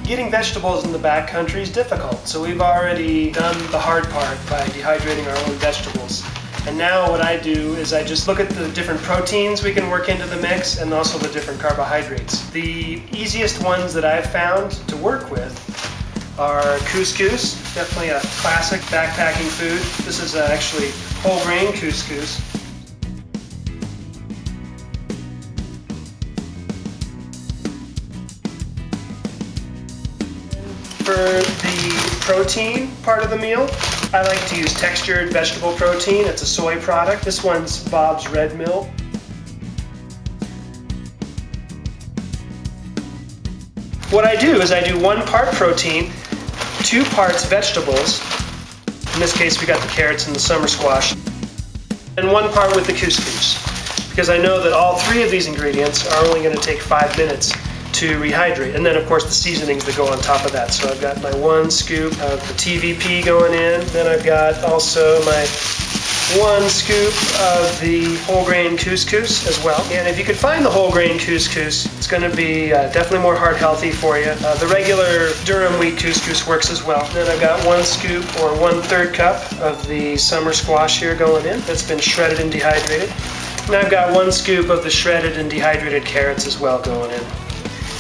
Getting vegetables in the backcountry is difficult, so we've already done the hard part by dehydrating our own vegetables. And now what I do is I just look at the different proteins we can work into the mix and also the different carbohydrates. The easiest ones that I've found to work with are couscous, definitely a classic backpacking food. This is actually whole grain couscous. For the protein part of the meal, I like to use textured vegetable protein. It's a soy product. This one's Bob's Red Mill. What I do is I do 1 part protein, 2 parts vegetables. In this case, we got the carrots and the summer squash. And 1 part with the couscous, because I know that all 3 of these ingredients are only going to take 5 minutes to rehydrate. And then of course the seasonings that go on top of that. So I've got my 1 scoop of the TVP going in. Then I've got also my 1 scoop of the whole grain couscous as well. And if you could find the whole grain couscous, it's going to be definitely more heart healthy for you. The regular durum wheat couscous works as well. Then I've got 1 scoop or 1/3 cup of the summer squash here going in. That's been shredded and dehydrated. And I've got 1 scoop of the shredded and dehydrated carrots as well going in.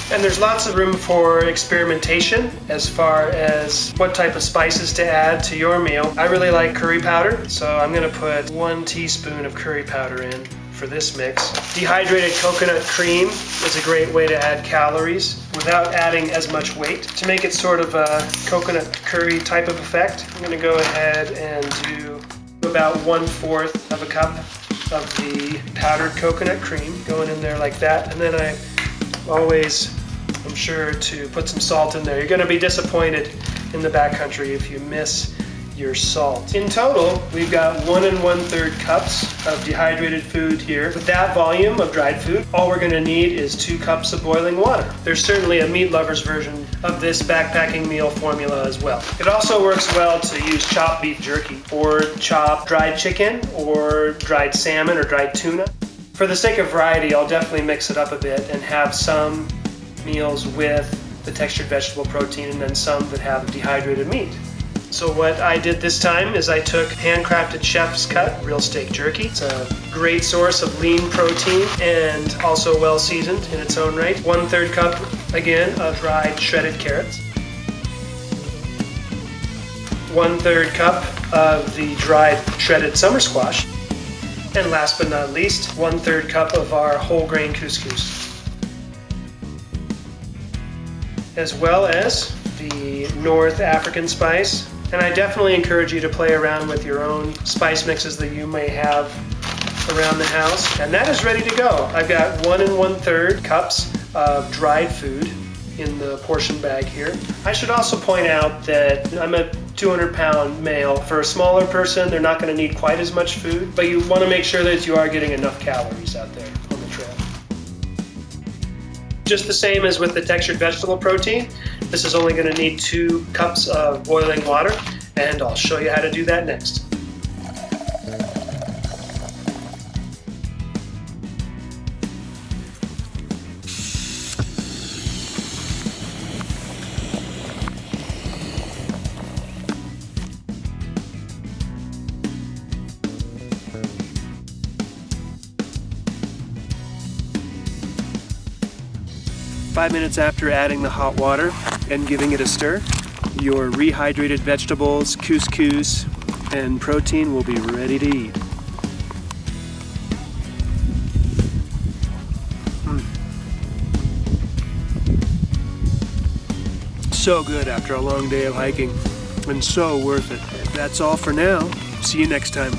And there's lots of room for experimentation as far as what type of spices to add to your meal. I really like curry powder, so I'm going to put 1 teaspoon of curry powder in for this mix. Dehydrated coconut cream is a great way to add calories without adding as much weight. To make it sort of a coconut curry type of effect, I'm going to go ahead and do about 1/4 of a cup of the powdered coconut cream going in there like that. And then I'm sure to put some salt in there. You're going to be disappointed in the backcountry if you miss your salt. In total, we've got 1 1/3 cups of dehydrated food here. With that volume of dried food, all we're going to need is 2 cups of boiling water. There's certainly a meat lover's version of this backpacking meal formula as well. It also works well to use chopped beef jerky or chopped dried chicken or dried salmon or dried tuna. For the sake of variety, I'll definitely mix it up a bit and have some meals with the textured vegetable protein and then some that have dehydrated meat. So what I did this time is I took handcrafted chef's cut real steak jerky. It's a great source of lean protein and also well seasoned in its own right. 1/3 cup again of dried shredded carrots. 1/3 cup of the dried shredded summer squash. And last but not least, 1/3 cup of our whole grain couscous. As well as the North African spice. And I definitely encourage you to play around with your own spice mixes that you may have around the house. And that is ready to go. I've got 1 1/3 cups of dried food in the portion bag here. I should also point out that I'm a 200-pound male. For a smaller person, they're not going to need quite as much food, but you want to make sure that you are getting enough calories out there on the trail. Just the same as with the textured vegetable protein, this is only going to need 2 cups of boiling water, and I'll show you how to do that next. Five minutes after adding the hot water and giving it a stir, your rehydrated vegetables, couscous, and protein will be ready to eat. So good after a long day of hiking, and so worth it. That's all for now. See you next time.